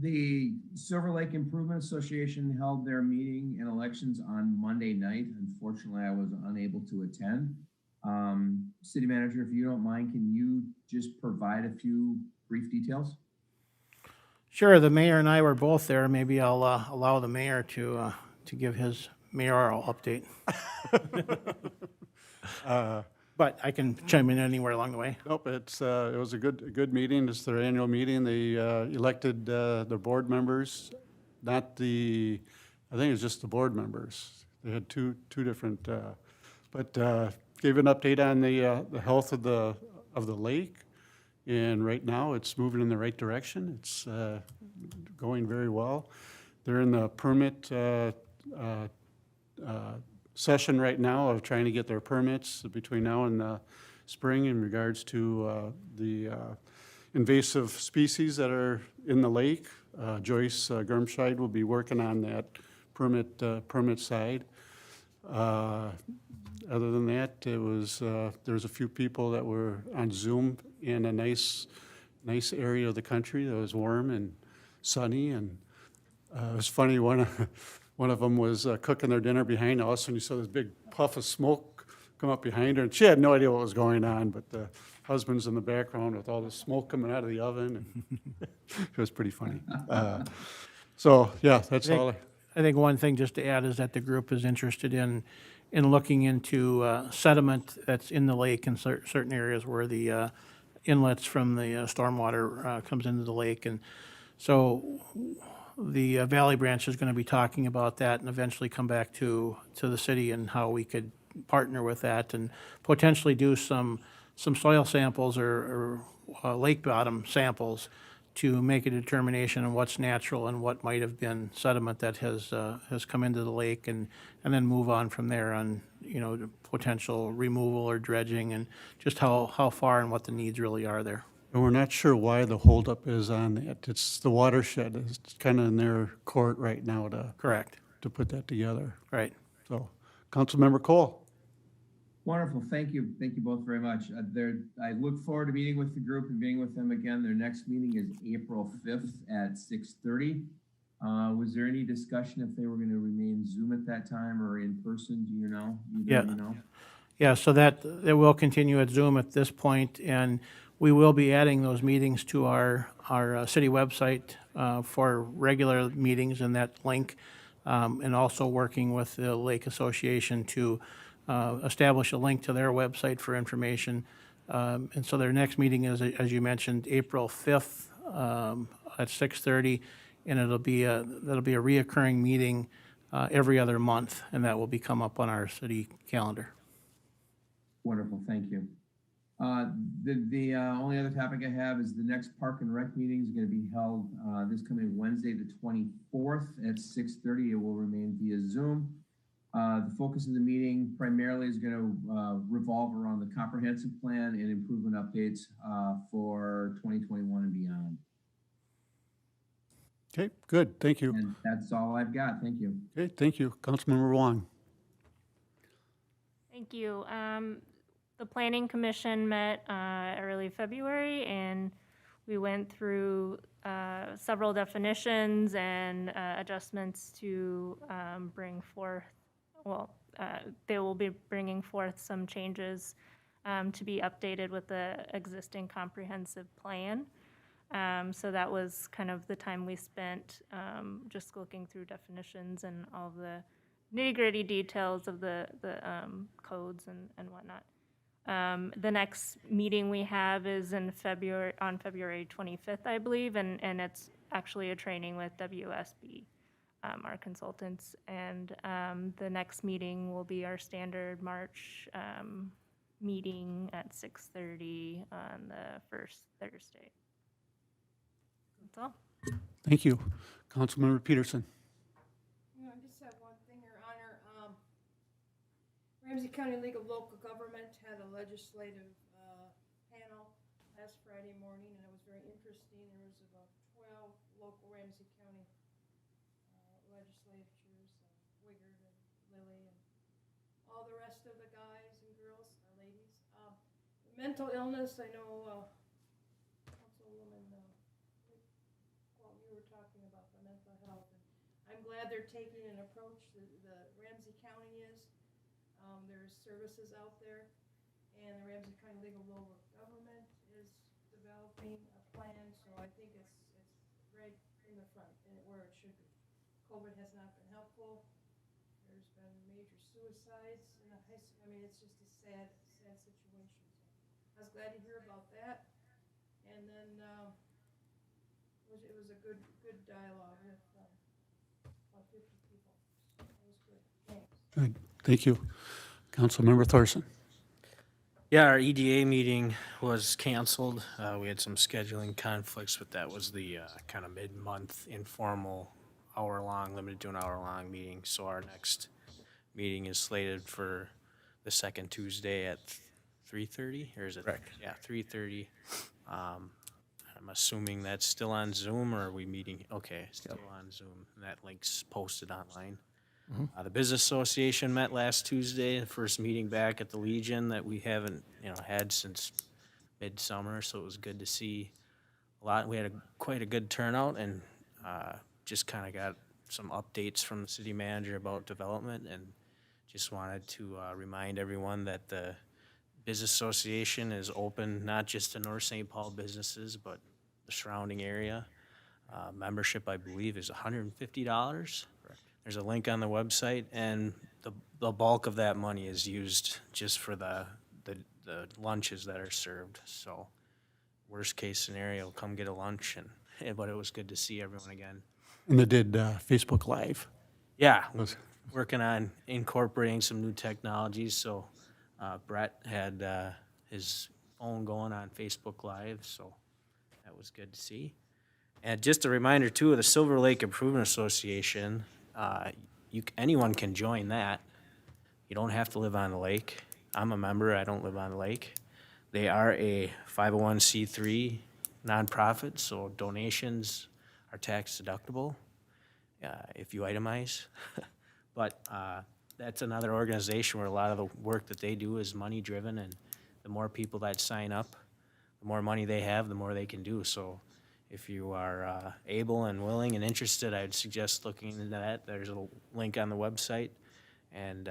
The Silver Lake Improvement Association held their meeting and elections on Monday night. Unfortunately, I was unable to attend. City manager, if you don't mind, can you just provide a few brief details? Sure. The mayor and I were both there. Maybe I'll allow the mayor to give his mayoral update. But I can chime in anywhere along the way. Nope, it was a good meeting. It's their annual meeting. They elected their board members, I think it's just the board members. They had two different, but gave an update on the health of the lake. And right now, it's moving in the right direction. It's going very well. They're in the permit session right now of trying to get their permits between now and spring in regards to the invasive species that are in the lake. Joyce Germscheid will be working on that permit side. Other than that, there was a few people that were on Zoom in a nice area of the country that was warm and sunny, and it was funny, one of them was cooking their dinner behind us, and you saw this big puff of smoke come up behind her, and she had no idea what was going on, but the husband's in the background with all the smoke coming out of the oven, and it was pretty funny. So, yeah, that's all. I think one thing just to add is that the group is interested in looking into sediment that's in the lake in certain areas where the inlets from the stormwater comes into the lake. And so the Valley Branch is going to be talking about that and eventually come back to the city and how we could partner with that and potentially do some soil samples or lake bottom samples to make a determination on what's natural and what might have been sediment that has come into the lake, and then move on from there on, the potential removal or dredging and just how far and what the needs really are there. And we're not sure why the holdup is on that. It's the watershed. It's kind of in their court right now Correct. to put that together. Right. So, Councilmember Cole. Wonderful. Thank you. Thank you both very much. I look forward to meeting with the group and being with them again. Their next meeting is April 5th at 6:30. Was there any discussion if they were going to remain Zoom at that time or in person? Do you know? Yeah. Do you know? Yeah, so that will continue at Zoom at this point, and we will be adding those meetings to our city website for regular meetings and that link, and also working with the Lake Association to establish a link to their website for information. And so their next meeting is, as you mentioned, April 5th at 6:30, and that'll be a reoccurring meeting every other month, and that will come up on our city calendar. Wonderful. Thank you. The only other topic I have is the next Park and Rec meeting is going to be held this coming Wednesday, the 24th at 6:30. It will remain via Zoom. The focus of the meeting primarily is going to revolve around the comprehensive plan and improvement updates for 2021 and beyond. Okay, good. Thank you. And that's all I've got. Thank you. Okay, thank you. Councilmember Wong. Thank you. The Planning Commission met early February, and we went through several definitions and adjustments to bring forth, they will be bringing forth some changes to be updated with the existing comprehensive plan. So that was kind of the time we spent just looking through definitions and all the nitty-gritty details of the codes and whatnot. The next meeting we have is on February 25th, I believe, and it's actually a training with WSB, our consultants. And the next meeting will be our standard March meeting at 6:30 on the first Thursday. That's all. Thank you. Councilmember Peterson. I just have one thing, Your Honor. Ramsey County League of Local Government had a legislative panel last Friday morning, and it was very interesting. There was about 12 local Ramsey County legislatures, Wigard and Lilly and all the rest of the guys and girls, ladies. Mental illness, I know Councilwoman, you were talking about the mental health. And I'm glad they're taking an approach, the Ramsey County is. There's services out there, and the Ramsey County League of Local Government is developing a plan, so I think it's right in the front, where it should be. COVID has not been helpful. There's been major suicides in the high school. I mean, it's just a sad situation. So I was glad to hear about that. And then it was a good dialogue with about 50 people. So it was good. Thanks. Good. Thank you. Councilmember Thorson. Yeah, our EDA meeting was canceled. We had some scheduling conflicts, but that was the kind of mid-month informal limited to an hour-long meeting. So our next meeting is slated for the second Tuesday at 3:30, or is it? Correct. Yeah, 3:30. I'm assuming that's still on Zoom, or are we meeting? Okay, still on Zoom, and that link's posted online. The Business Association met last Tuesday, the first meeting back at the Legion that we haven't, had since midsummer, so it was good to see a lot. We had quite a good turnout, and just kind of got some updates from the city manager about development, and just wanted to remind everyone that the Business Association is open not just to North St. Paul businesses, but the surrounding area. Membership, I believe, is $150. There's a link on the website, and the bulk of that money is used just for the lunches that are served. So worst case scenario, come get a lunch, but it was good to see everyone again. And they did Facebook Live. Yeah, working on incorporating some new technologies. So Brett had his phone going on Facebook Live, so that was good to see. And just a reminder too, of the Silver Lake Improvement Association, anyone can join that. You don't have to live on the lake. I'm a member, I don't live on the lake. They are a 501c3 nonprofit, so donations are tax deductible if you itemize. But that's another organization where a lot of the work that they do is money driven, and the more people that sign up, the more money they have, the more they can do. So if you are able and willing and interested, I'd suggest looking into that. There's a link on the website, and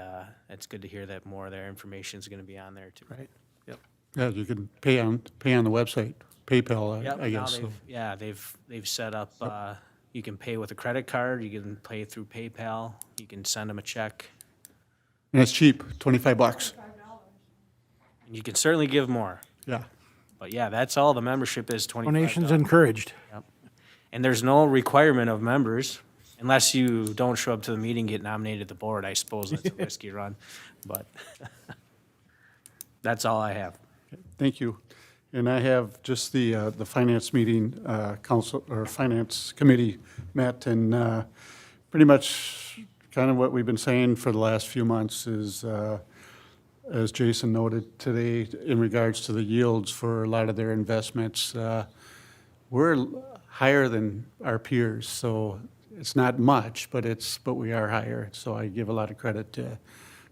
it's good to hear that more of their information is going to be on there too. Right. Yep. Yeah, you can pay on the website, PayPal, Yep, I now guess. So. they've set up, you can pay with a credit card, you can pay through PayPal, you can send them a check, And it's cheap, $25. and you can certainly give more. Yeah. But yeah, that's all the membership is, $25. Donations encouraged. Yep. And there's no requirement of members, unless you don't show up to the meeting, get nominated to the board. I suppose that's a risky run, but that's all I have. Thank you. And I have just the finance meeting, council, or finance committee met, and pretty much kind of what we've been saying for the last few months is, as Jason noted today, in regards to the yields for a lot of their investments, we're higher than our peers, so it's not much, but we are higher. So I give a lot of credit to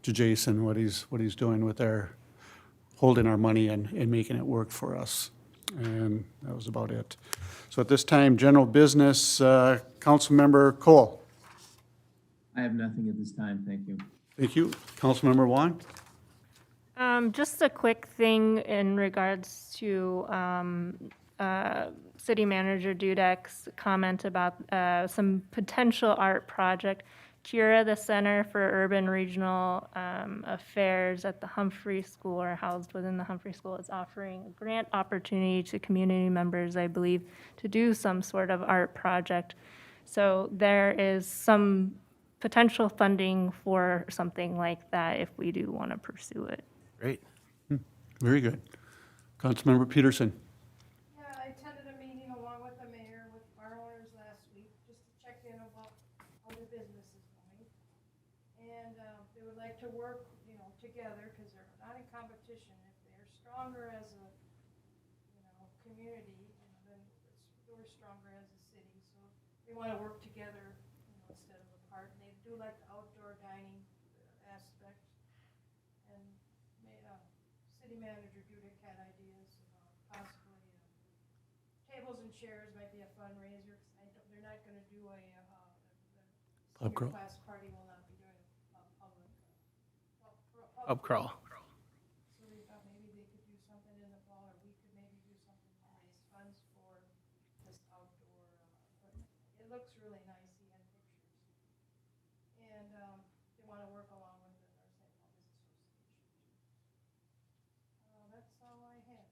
Jason, what he's doing with holding our money and making it work for us. And that was about it. So at this time, general business, Councilmember Cole. I have nothing at this time, thank you. Thank you. Councilmember Wong? Just a quick thing in regards to City Manager Dudek's comment about some potential art project. Kira, the Center for Urban Regional Affairs at the Humphrey School, or housed within the Humphrey School, is offering a grant opportunity to community members, I believe, to do some sort of art project. So there is some potential funding for something like that if we do want to pursue it. Great. Very good. Councilmember Peterson? Yeah, I attended a meeting along with the mayor with bar owners last week, just to check in about how their business is going. And they would like to work, together, because they're not in competition. If they're stronger as a, community, then we're stronger as a city. So they want to work together, instead of apart. And they do like the outdoor dining aspect. And City Manager Dudek had ideas about possibly tables and chairs might be a fundraiser. 'Cause they're not going to do a Pub crawl. senior class party will not be doing a public Up crawl. So we thought maybe they could do something in the fall, or we could maybe do something to raise funds for this outdoor equipment. It looks really nice. He had pictures. And they want to work along with the North St. Paul Business Association. That's all I have.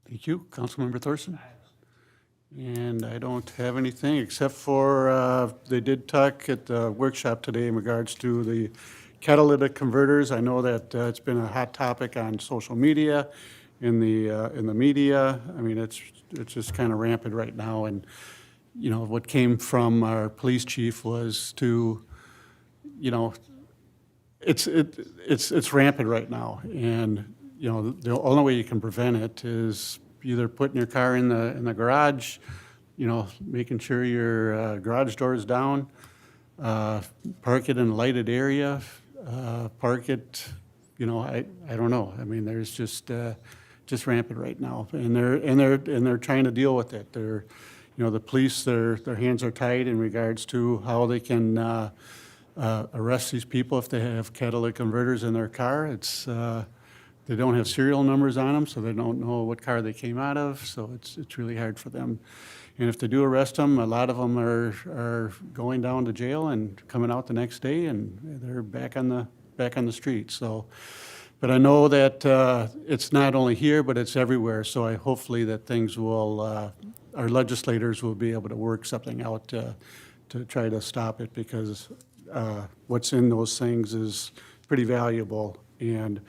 Thank you. Councilmember Thorson? And I don't have anything except for, they did talk at the workshop today in regards to the catalytic converters. I know that it's been a hot topic on social media, in the media. I mean, it's just kind of rampant right now. And, what came from our police chief was to, it's rampant right now. And, the only way you can prevent it is, either putting your car in the garage, you know, making sure your garage door is down, park it in a lighted area, park it, you know, I don't know. I mean, there's just rampant right now, and they're trying to deal with it. They're, you know, the police, their hands are tied in regards to how they can arrest these people if they have catalytic converters in their car. It's they don't have serial numbers on them, so they don't know what car they came out of. So it's really hard for them. And if they do arrest them, a lot of them are going down to jail and coming out the next day, and they're back on the street. So, but I know that it's not only here, but it's everywhere. So I hopefully that things will, our legislators will be able to work something out to try to stop it, because what's in those things is pretty valuable. And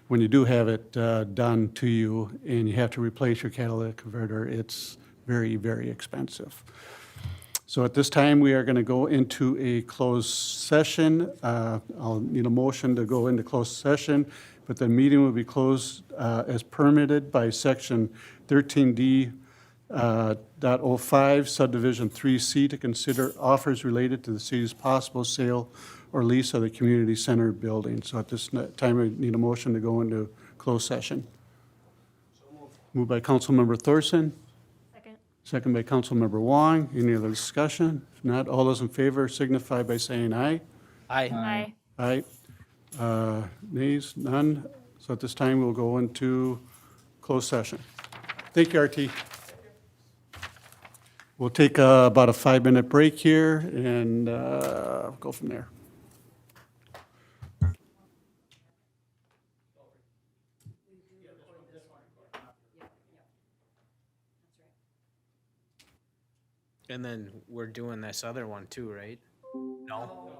when you do have it done to you and you have to replace your catalytic converter, it's very, very expensive. So at this time, we are going to go into a closed session. I'll need a motion to go into closed session, but the meeting will be closed as permitted by Section 13D .05 subdivision 3C to consider offers related to the city's possible sale or lease of the community center building. So at this time, we need a motion to go into closed session. Moved by Councilmember Thorson, Second. second by Councilmember Wong. Any other discussion? If not, all those in favor signify by saying aye. Aye. Aye. Aye. Nays? None. So at this time, we'll go into closed session. Thank you, RT. We'll take about a 5-minute break here and go from there. And then we're doing this other one too, right? No?